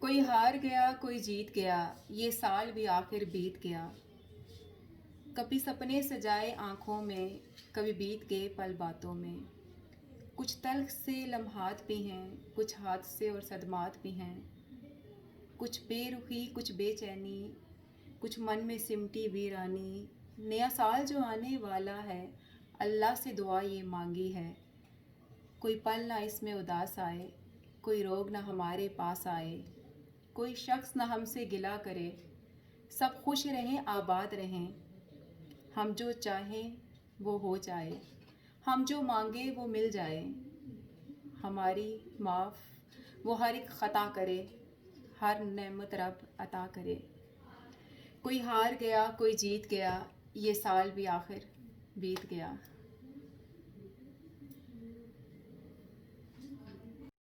کوئی ہار گیا کوئی جیت گیا، یہ سال بھی آخر بیت گیا۔ کبھی سپنے سجائے آنکھوں میں، کبھی بیت گئے پل باتوں میں۔ کچھ تلخ سے لمحات بھی ہیں، کچھ حادثے اور صدمات بھی ہیں۔ کچھ بے رخی کچھ بے چینی، کچھ من میں سمٹی ویرانی۔ نیا سال جو آنے والا ہے، اللہ سے دعا یہ مانگی ہے، کوئی پل نہ اس میں اداس آئے، کوئی روگ نہ ہمارے پاس آئے، کوئی شخص نہ ہم سے گلہ کرے، سب خوش رہیں آباد رہیں۔ ہم جو چاہیں وہ ہو جائے، ہم جو مانگے وہ مل جائے۔ ہماری معاف وہ ہر ایک خطا کرے، ہر نعمت رب عطا کرے۔ کوئی ہار گیا کوئی جیت گیا، یہ سال بھی آخر بیت گیا۔